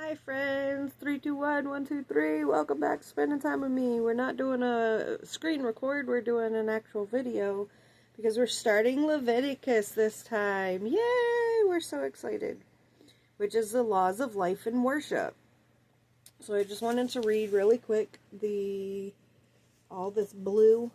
Hi friends, 3, 2, 1, 1, 2, 3. Welcome back to spending time with me. We're not doing a screen record, we're doing an actual video because we're starting Leviticus this time. Yay! We're so excited. Which is the laws of life and worship. So I just wanted to read really quick all this blue,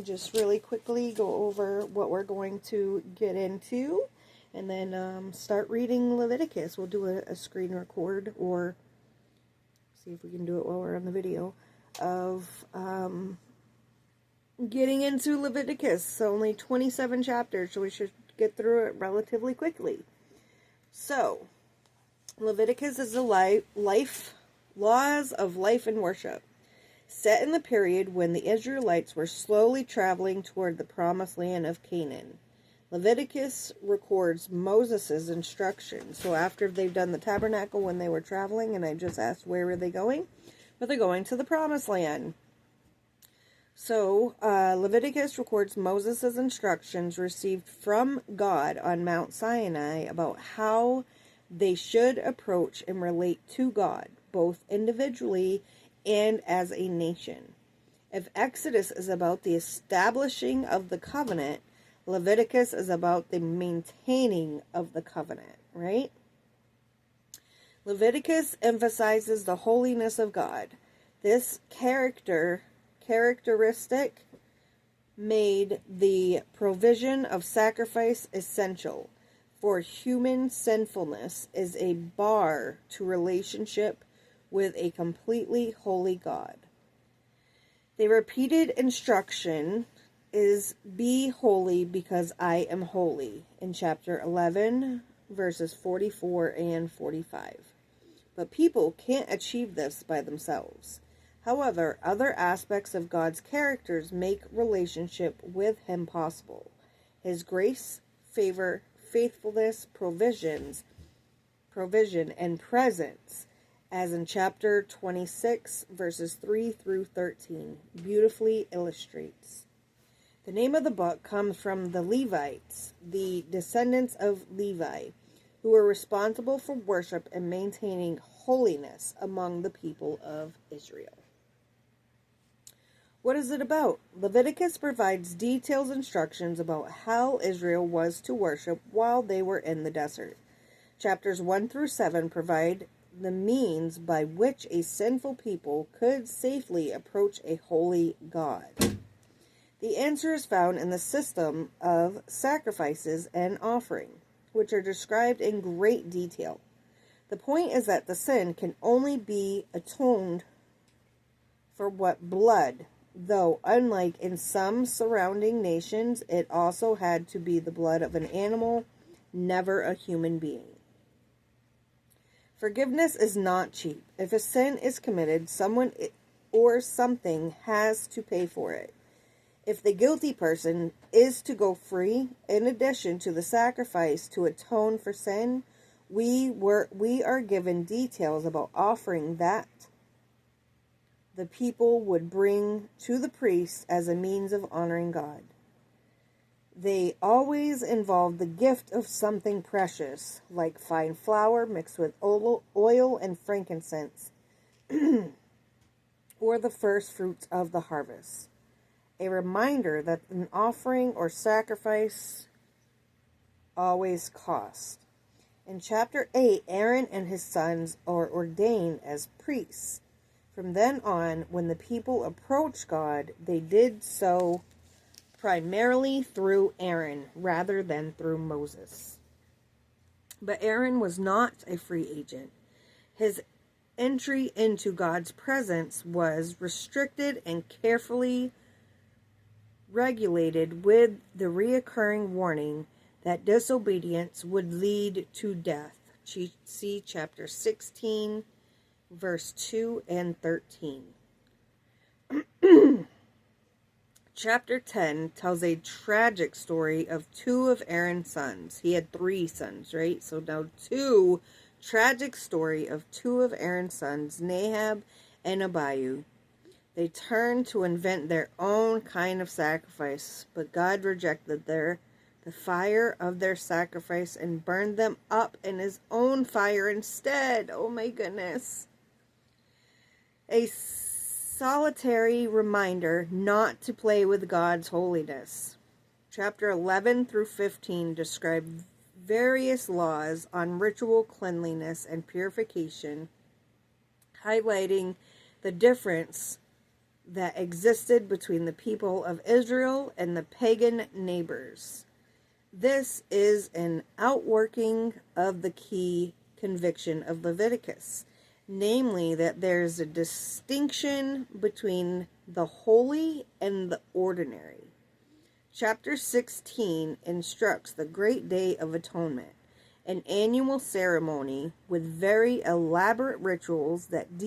just really quickly go over what we're going to get into. And then start reading Leviticus. We'll do a screen record, or see if we can do it while we're on the video, of getting into Leviticus. So only 27 chapters, so we should get through it relatively quickly. So, Leviticus is the laws of life and worship, set in the period when the Israelites were slowly traveling toward the promised land of Canaan. Leviticus records Moses' instructions. So after they've done the tabernacle when they were traveling, and I just asked where were they going? But they're going to the promised land. So Leviticus records Moses' instructions received from God on Mount Sinai about how they should approach and relate to God, both individually and as a nation. If Exodus is about the establishing of the covenant, Leviticus is about the maintaining of the covenant, right? Leviticus emphasizes the holiness of God. This characteristic made the provision of sacrifice essential, for human sinfulness is a bar to relationship with a completely holy God. The repeated instruction is be holy because I am holy in chapter 11 verses 44 and 45. But people can't achieve this by themselves. However, other aspects of God's characters make relationship with him possible. His grace, favor, faithfulness, provision, and presence, as in chapter 26 verses 3 through 13, beautifully illustrates. The name of the book comes from the Levites, the descendants of Levi, who were responsible for worship and maintaining holiness among the people of Israel. What is it about? Leviticus provides detailed instructions about how Israel was to worship while they were in the desert. Chapters 1 through 7 provide the means by which a sinful people could safely approach a holy God. The answer is found in the system of sacrifices and offering, which are described in great detail. The point is that the sin can only be atoned for with blood, though unlike in some surrounding nations, it also had to be the blood of an animal, never a human being. Forgiveness is not cheap. If a sin is committed, someone or something has to pay for it. If the guilty person is to go free, in addition to the sacrifice to atone for sin, we are given details about offering that the people would bring to the priest as a means of honoring God. They always involve the gift of something precious, like fine flour mixed with oil and frankincense, or the first fruits of the harvest. A reminder that an offering or sacrifice always costs. In chapter 8, Aaron and his sons are ordained as priests. From then on, when the people approached God, they did so primarily through Aaron rather than through Moses. But Aaron was not a free agent. His entry into God's presence was restricted and carefully regulated with the reoccurring warning that disobedience would lead to death. See chapter 16, verse 2 and 13. Chapter 10 tells a tragic story of two of Aaron's sons. He had 3 sons, right? So now tragic story of 2 of Aaron's sons, Nadab and Abihu. They turned to invent their own kind of sacrifice, but God rejected the the fire of their sacrifice and burned them up in his own fire instead. Oh my goodness. A solitary reminder not to play with God's holiness. Chapter 11 through 15 describe various laws on ritual cleanliness and purification, highlighting the difference that existed between the people of Israel and the pagan neighbors. This is an outworking of the key conviction of Leviticus, namely that there's a distinction between the holy and the ordinary. Chapter 16 instructs the Great Day of Atonement, an annual ceremony with very elaborate rituals that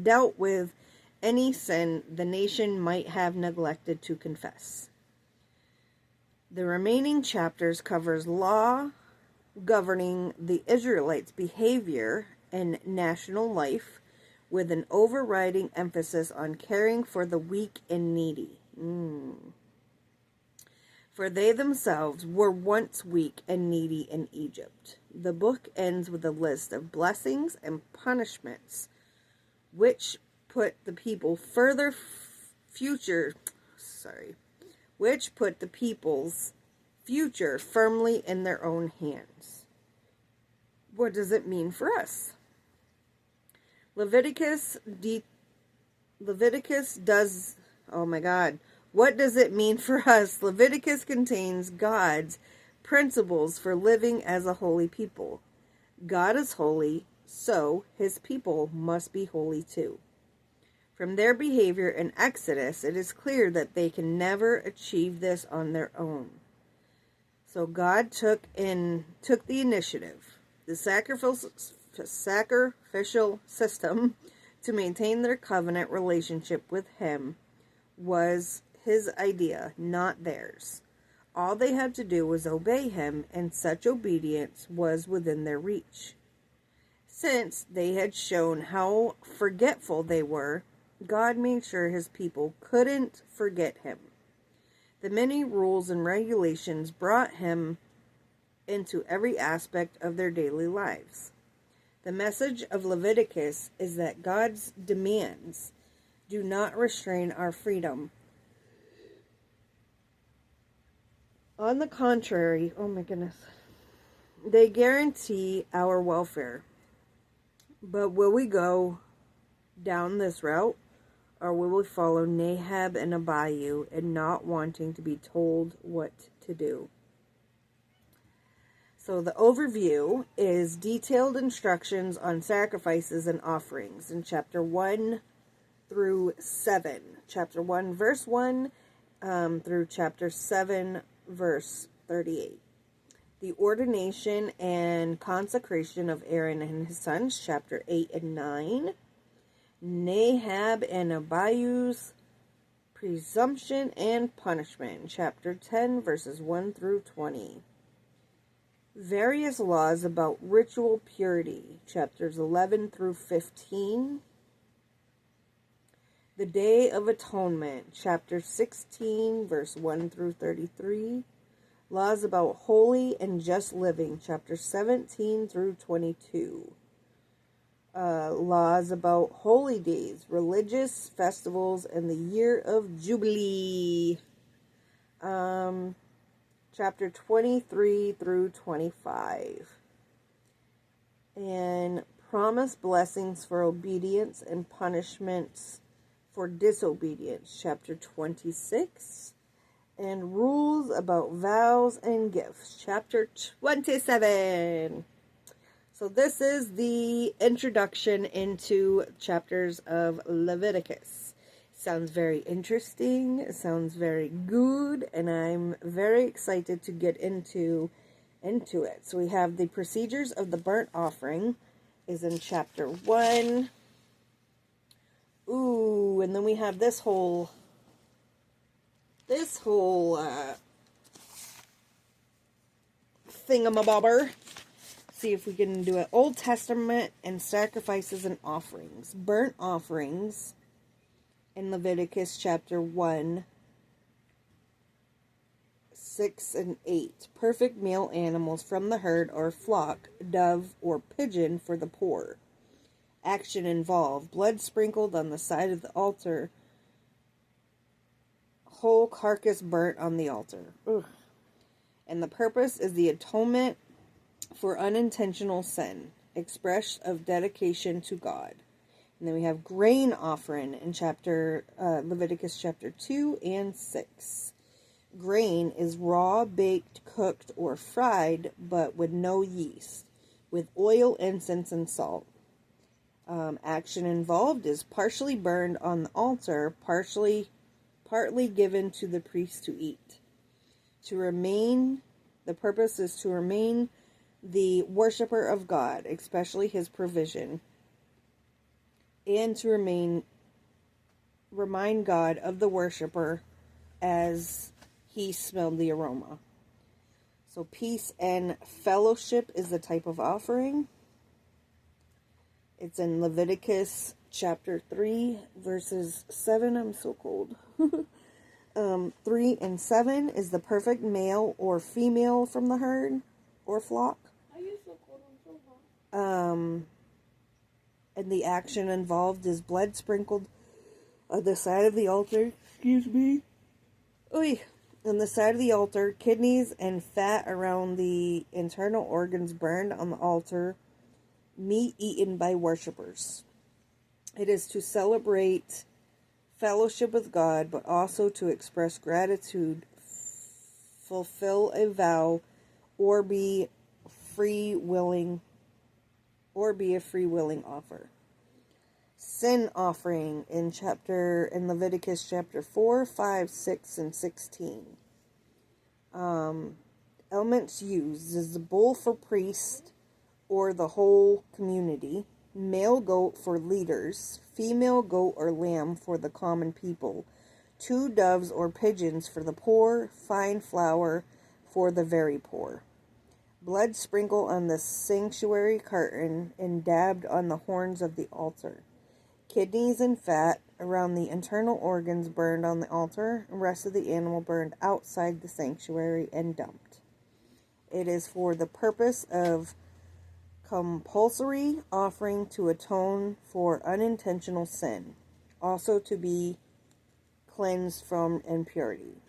dealt with any sin the nation might have neglected to confess. The remaining chapters covers law governing the Israelites' behavior and national life, with an overriding emphasis on caring for the weak and needy. For they themselves were once weak and needy in Egypt. The book ends with a list of blessings and punishments, which put the people's future firmly in their own hands. What does it mean for us? What does it mean for us? Leviticus contains God's principles for living as a holy people. God is holy, so his people must be holy too. From their behavior in Exodus, it is clear that they can never achieve this on their own. So God took the initiative. The sacrificial system to maintain their covenant relationship with him was his idea, not theirs. All they had to do was obey him, and such obedience was within their reach. Since they had shown how forgetful they were, God made sure his people couldn't forget him. The many rules and regulations brought him into every aspect of their daily lives. The message of Leviticus is that God's demands do not restrain our freedom. On the contrary, they guarantee our welfare. But will we go down this route, or will we follow Nahab and Abihu in not wanting to be told what to do? So the overview is detailed instructions on sacrifices and offerings in chapter 1 through 7. Chapter 1, verse 1 through chapter 7, verse 38. The ordination and consecration of Aaron and his sons, chapter 8 and 9. Nahab and Abihu's presumption and punishment, chapter 10, verses 1 through 20. Various laws about ritual purity, chapters 11 through 15. The Day of Atonement, chapter 16, verse 1 through 33. Laws about holy and just living, chapter 17 through 22. Laws about holy days, religious festivals, and the year of Jubilee. Chapter 23 through 25. And promised blessings for obedience and punishments for disobedience, chapter 26. And rules about vows and gifts, chapter 27. So this is the introduction into chapters of Leviticus. Sounds very interesting. It sounds very good, and I'm very excited to get into it. So we have the procedures of the burnt offering is in chapter 1. Ooh, and then we have this whole thingamabobber. See if we can do it. Old Testament and sacrifices and offerings. Burnt offerings in Leviticus chapter 1 6 and 8. Perfect male animals from the herd or flock, dove or pigeon for the poor. Action involved. Blood sprinkled on the side of the altar. Whole carcass burnt on the altar. Ugh. And the purpose is the atonement for unintentional sin. Express of dedication to God. And then we have grain offering in Leviticus chapter 2 and 6. Grain is raw, baked, cooked, or fried, but with no yeast, with oil, incense, and salt. Action involved is partially burned on the altar, partly given to the priest to eat. The purpose is to remain the worshiper of God, especially his provision, and to remind God of the worshiper as he smelled the aroma. So peace and fellowship is the type of offering. It's in Leviticus chapter 3, verses 7. I'm so cold. 3 and 7 is the perfect male or female from the herd or flock. Are you so cold? I'm so hot. And the action involved is blood sprinkled on the side of the altar. Excuse me. Oy. On the side of the altar, kidneys and fat around the internal organs burned on the altar, meat eaten by worshippers. It is to celebrate fellowship with God, but also to express gratitude, fulfill a vow, or be a free willing offer. Sin offering in Leviticus chapter 4, 5, 6, and 16. Elements used is the bull for priest or the whole community, male goat for leaders, female goat or lamb for the common people, 2 doves or pigeons for the poor, fine flour for the very poor. Blood sprinkled on the sanctuary curtain and dabbed on the horns of the altar. Kidneys and fat around the internal organs burned on the altar, and rest of the animal burned outside the sanctuary and dumped. It is for the purpose of compulsory offering to atone for unintentional sin, also to be cleansed from impurity.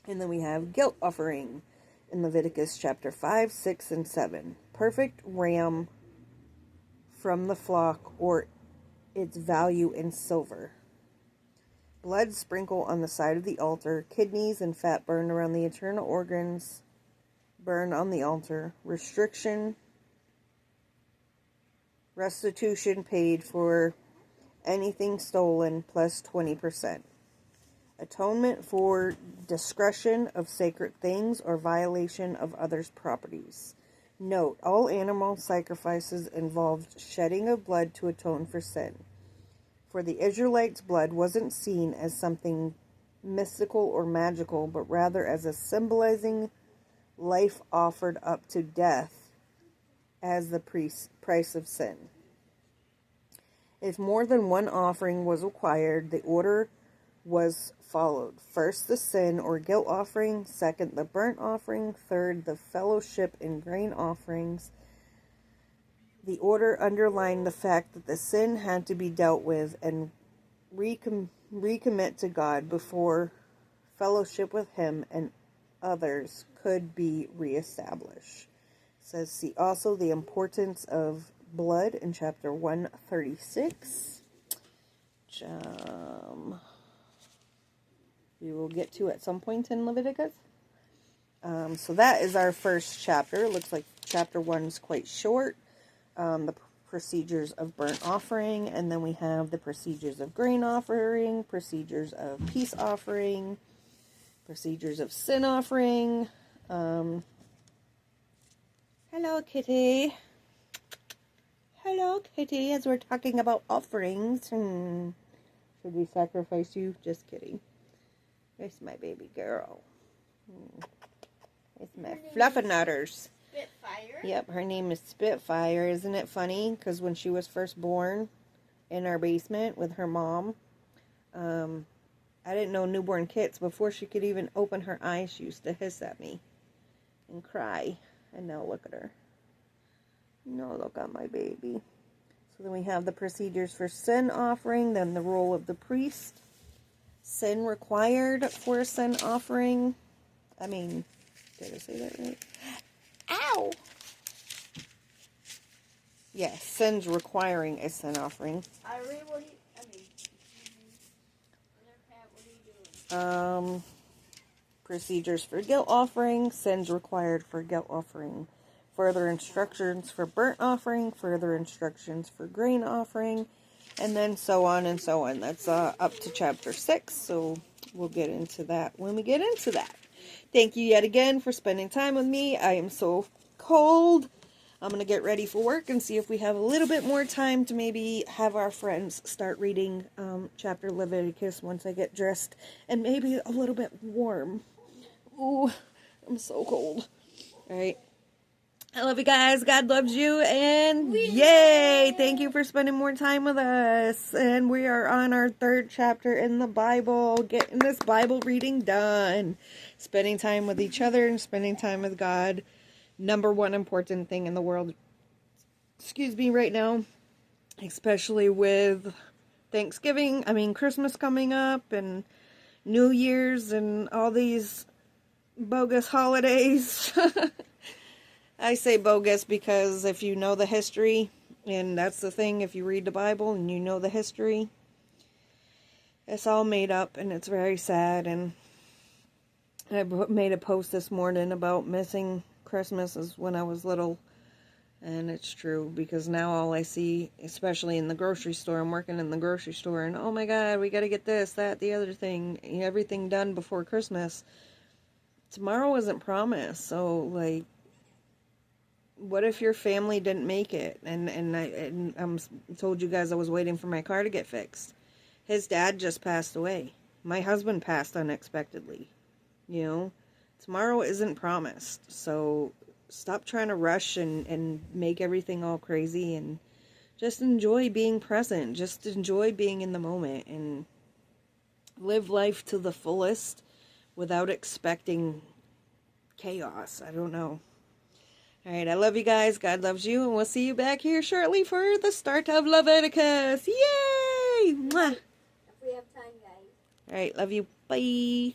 And then we have guilt offering in Leviticus chapter 5, 6, and 7. Perfect ram from the flock or its value in silver. Blood sprinkled on the side of the altar. Kidneys and fat burned around the internal organs burned on the altar. Restitution paid for anything stolen plus 20%. Atonement for discretion of sacred things or violation of others' properties. Note, all animal sacrifices involved shedding of blood to atone for sin. For the Israelites, blood wasn't seen as something mystical or magical, but rather as a symbolizing life offered up to death as the price of sin. If more than one offering was required, the order was followed. First, the sin or guilt offering. Second, the burnt offering. Third, the fellowship and grain offerings. The order underlined the fact that the sin had to be dealt with and recommit to God before fellowship with Him and others could be reestablished. It says, see also the importance of blood in chapter 136. We will get to at some point in Leviticus. So that is our first chapter. It looks like chapter 1 is quite short. The procedures of burnt offering, and then we have the procedures of grain offering, procedures of peace offering, procedures of sin offering. Hello, kitty. Hello, kitty, as we're talking about offerings. Should we sacrifice you? Just kidding. There's my baby girl. It's my fluffernutters. Spitfire? Yep, her name is Spitfire. Isn't it funny? Because when she was first born in our basement with her mom, I didn't know newborn kits. Before she could even open her eyes, she used to hiss at me and cry. And now look at her. No, look at my baby. So then we have the procedures for sin offering, then the role of the priest. Sin required for a sin offering. I mean, did I say that right? Ow! Yes, sin's requiring a sin offering. Procedures for guilt offering, sins required for guilt offering, further instructions for burnt offering, further instructions for grain offering, and then so on and so on. That's up to chapter 6, so we'll get into that when we get into that. Thank you yet again for spending time with me. I am so cold. I'm going to get ready for work and see if we have a little bit more time to maybe have our friends start reading chapter Leviticus once I get dressed and maybe a little bit warm. Ooh, I'm so cold. All right. I love you guys. God loves you. And yay! Thank you for spending more time with us. And we are on our 3rd chapter in the Bible. Getting this Bible reading done. Spending time with each other and spending time with God. Number one important thing in the world. Excuse me right now. Especially with Christmas coming up and New Year's and all these bogus holidays. I say bogus because if you know the history, and that's the thing, if you read the Bible and you know the history, it's all made up and it's very sad. And I made a post this morning about missing Christmas as when I was little, and it's true because now all I see, especially in the grocery store, I'm working in the grocery store, and oh my God, we got to get this, that, the other thing, everything done before Christmas. Tomorrow isn't promised, so like, what if your family didn't make it? And I'm told you guys I was waiting for my car to get fixed. His dad just passed away. My husband passed unexpectedly. You know, tomorrow isn't promised, so stop trying to rush and make everything all crazy, and just enjoy being present. Just enjoy being in the moment and live life to the fullest without expecting chaos. I don't know. All right, I love you guys. God loves you, and we'll see you back here shortly for the start of Leviticus. Yay! Mwah! If we have time, guys. All right, love you. Bye.